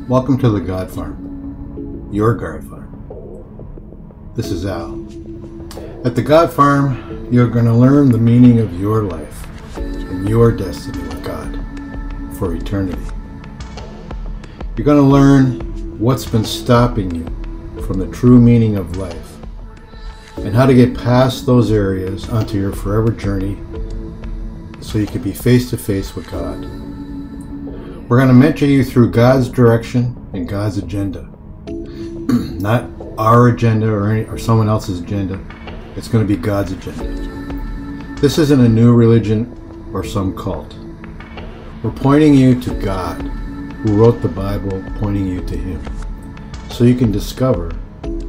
Welcome to the God Farm, your God Farm. This is Al. At the God Farm, you're going to learn the meaning of your life and your destiny with God for eternity. You're going to learn what's been stopping you from the true meaning of life and how to get past those areas onto your forever journey so you can be face to face with God. We're going to mentor you through God's direction and God's agenda. Not our agenda or someone else's agenda. It's going to be God's agenda. This isn't a new religion or some cult. We're pointing you to God, who wrote the Bible, pointing you to Him, so you can discover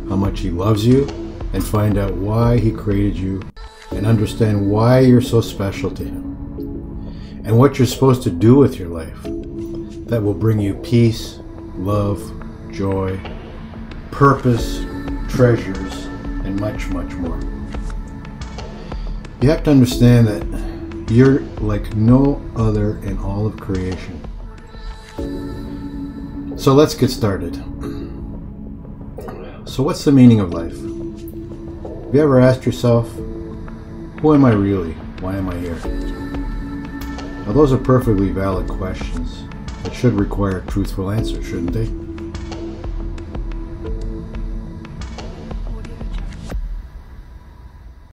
how much He loves you and find out why He created you and understand why you're so special to Him and what you're supposed to do with your life that will bring you peace, love, joy, purpose, treasures, and much, much more. You have to understand that you're like no other in all of creation. So let's get started. So what's the meaning of life? Have you ever asked yourself, who am I really? Why am I here? Now those are perfectly valid questions that should require truthful answers, shouldn't they?